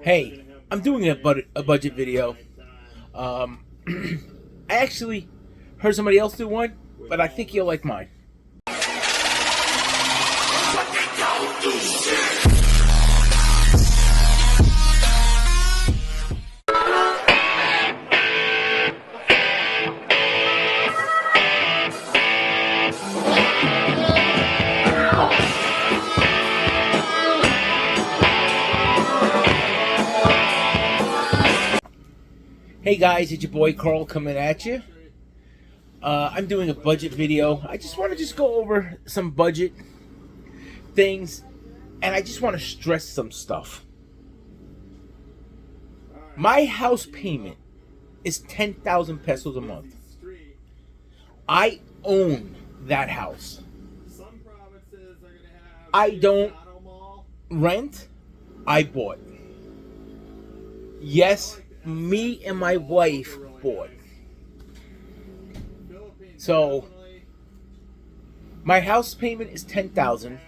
Hey, I'm doing a budget video. Um, I actually heard somebody else do one, but I think you'll like mine. Hey guys, it's your boy Carl coming at you. I'm doing a budget video. I just want to go over some budget things, and I just want to stress some stuff. My house payment is 10,000 pesos a month. I own that house. I don't rent. I bought. Yes, me and my wife bought. So my house payment is 10,000.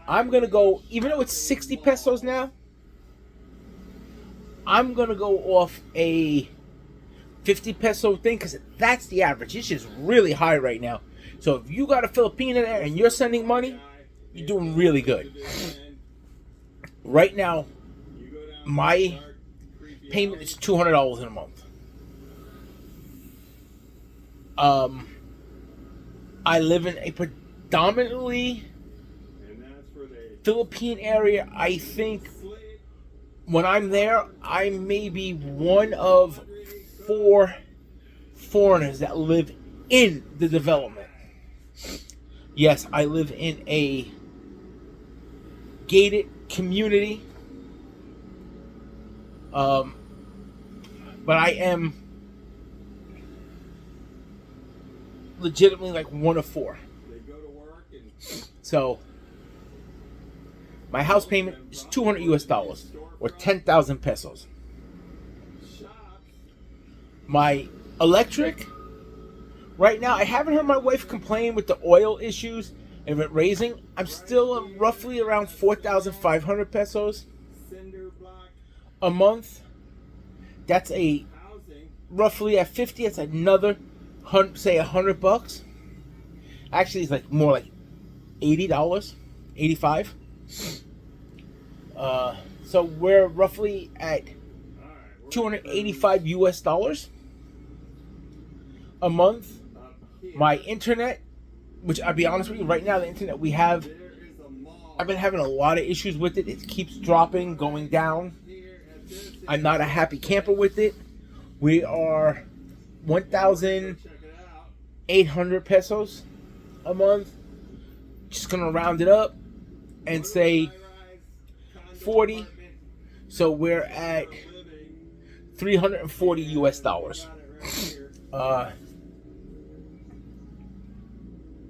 I'm gonna go, even though it's 60 pesos now, I'm gonna go off a 50 peso thing because that's the average. It's just really high right now. So if you got a Filipino there and you're sending money, you're doing really good. Right now, my payment is $200 in a month. I live in a predominantly Philippine area. I think when I'm there, I may be one of 4 foreigners that live in the development. Yes, I live in a gated community. But I am legitimately like one of 4. So my house payment is $200 US or 10,000 pesos. My electric right now, I haven't heard my wife complain with the oil issues and it raising. I'm still roughly around 4,500 pesos a month. That's a roughly at 50. It's another say $100. Actually, it's like more like $80, 85. So we're roughly at 285 US dollars a month. My internet, which I'll be honest with you, right now the internet we have, I've been having a lot of issues with it. It keeps dropping, going down. I'm not a happy camper with it. We are 1,800 pesos a month. Just gonna round it up and say 40. So we're at 340 US dollars.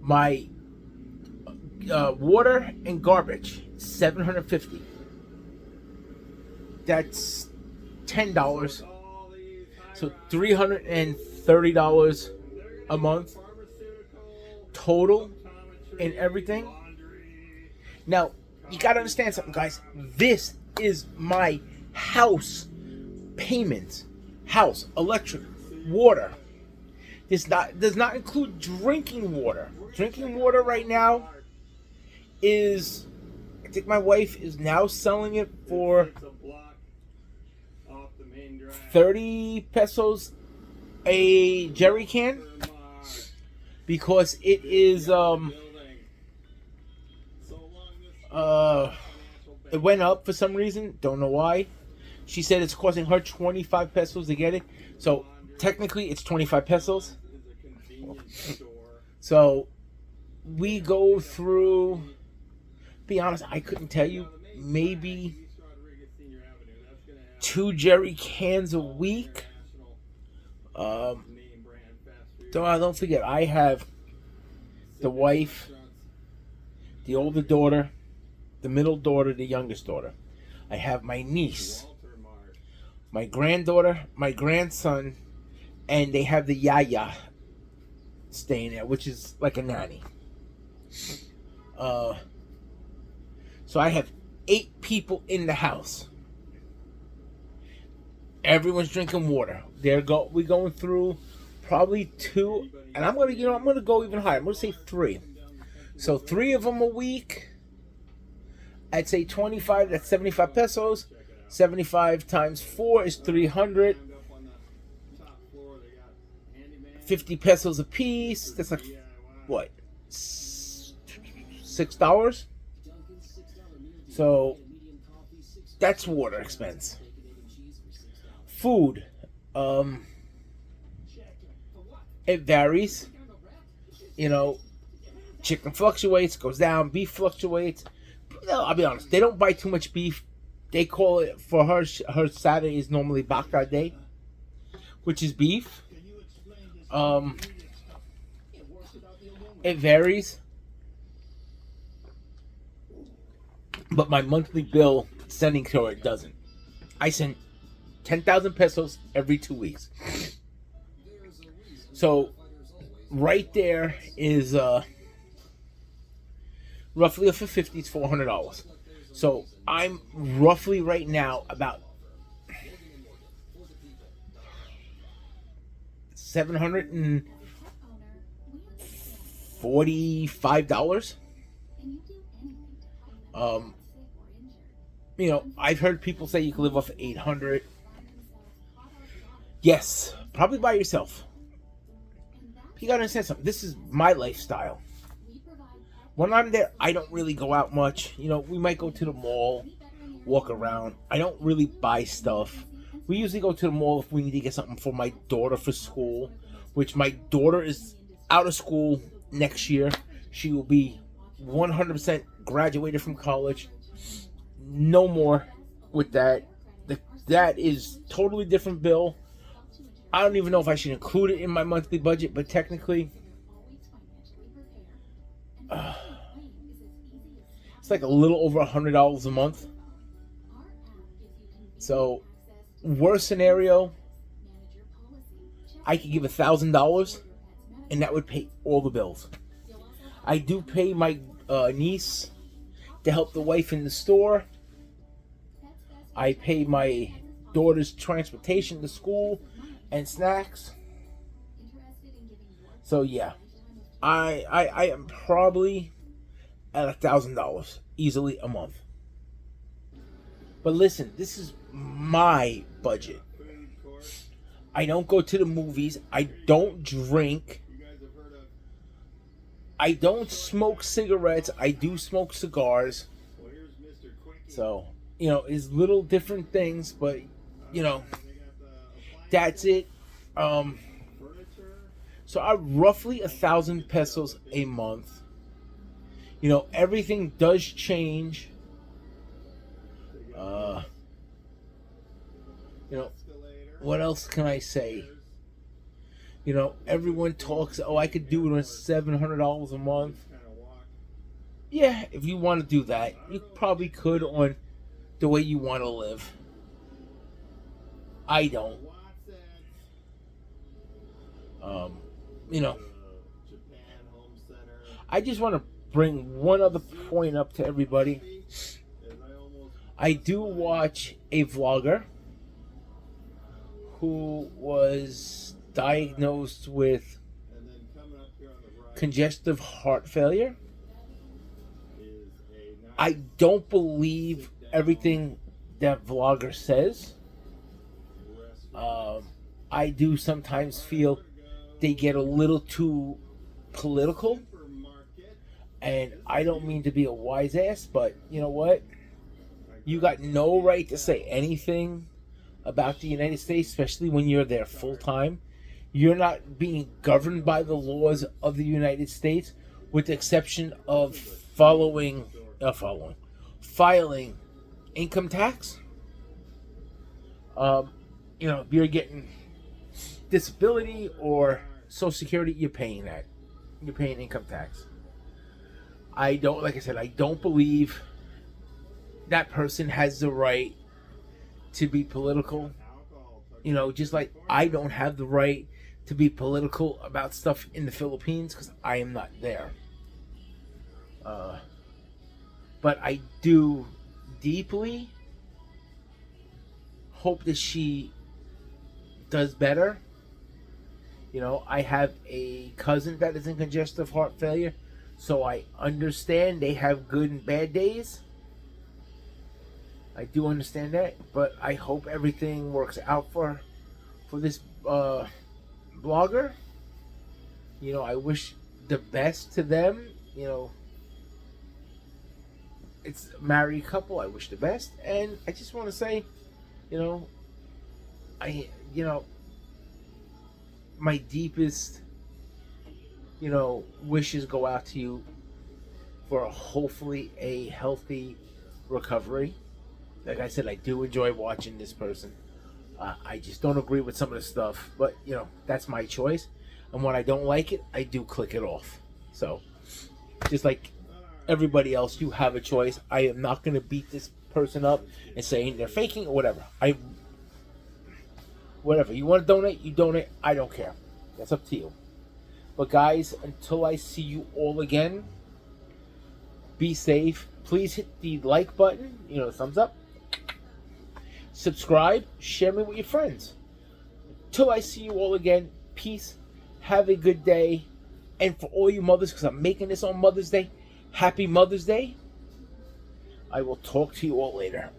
My water and garbage, 750. That's $10. So $330 a month total and everything. Now, you gotta understand something, guys. This is my house payments. House, electric, water. This does not include drinking water. Drinking water right now is, I think my wife is now selling it for 30 pesos a jerry can because it is it went up for some reason, don't know why. She said it's costing her 25 pesos to get it, so technically it's 25 pesos. So we go through, be honest, I couldn't tell you, maybe 2 jerry cans a week. Don't forget, I have the wife, the older daughter, the middle daughter, the youngest daughter. I have my niece, my granddaughter, my grandson, and they have the yaya staying there, which is like a nanny. So I have 8 people in the house. Everyone's drinking water. We're going through probably two, and I'm gonna go even higher. I'm gonna say three. So three of them a week. I'd say 25. That's 75 pesos. 75 times 4 is 300. 50 pesos a piece. That's like what? $6. So that's water expense. Food. It varies. You know, chicken fluctuates, goes down, beef fluctuates. No, I'll be honest, they don't buy too much beef. They call it, for her Saturday is normally Baka Day, which is beef. It varies. But my monthly bill sending to her doesn't. I send 10,000 pesos every 2 weeks. So right there is roughly a for 50 is $400. So I'm roughly right now about $745. You know, I've heard people say you can live off of 800. Yes, probably by yourself. You gotta understand something. This is my lifestyle. When I'm there, I don't really go out much. You know, we might go to the mall, walk around. I don't really buy stuff. We usually go to the mall if we need to get something for my daughter for school, which my daughter is out of school next year. She will be 100% graduated from college. No more with that. That is totally different bill. I don't even know if I should include it in my monthly budget, but technically, it's like a little over $100 a month. So, worst scenario, I could give $1,000, and that would pay all the bills. I do pay my niece to help the wife in the store. I pay my daughter's transportation to school and snacks. So yeah, I am probably at $1,000 easily a month. But listen, this is my budget. I don't go to the movies. I don't drink. I don't smoke cigarettes. I do smoke cigars. So, you know, it's little different things, but, you know, that's it. So I roughly 1,000 pesos a month. You know, everything does change. You know, what else can I say? You know, everyone talks, oh, I could do it on $700 a month. Yeah, if you want to do that, you probably could on the way you want to live. I don't. You know, I just want to bring one other point up to everybody. I do watch a vlogger who was diagnosed with congestive heart failure. I don't believe everything that vlogger says. I do sometimes feel they get a little too political, and I don't mean to be a wise ass, but you know what? You got no right to say anything about the United States, especially when you're there full time. You're not being governed by the laws of the United States, with the exception of filing income tax. You know, if you're getting disability or Social Security, you're paying that. You're paying income tax. Like I said, I don't believe that person has the right to be political. You know, just like I don't have the right to be political about stuff in the Philippines because I am not there. But I do deeply hope that she does better. You know, I have a cousin that is in congestive heart failure, so I understand they have good and bad days. I do understand that, but I hope everything works out for this blogger. You know, I wish the best to them. You know, it's a married couple. I wish the best, and I just want to say, you know, my deepest, wishes go out to you for hopefully a healthy recovery. Like I said, I do enjoy watching this person. I just don't agree with some of the stuff, but that's my choice. And when I don't like it, I do click it off. So, just like everybody else, you have a choice. I am not going to beat this person up and saying they're faking or whatever. Whatever. You want to donate, you donate. I don't care. That's up to you. But guys, until I see you all again, be safe. Please hit the like button, thumbs up. Subscribe, share me with your friends. Till I see you all again, peace, have a good day. And for all you mothers, because I'm making this on Mother's Day, happy Mother's Day. I will talk to you all later.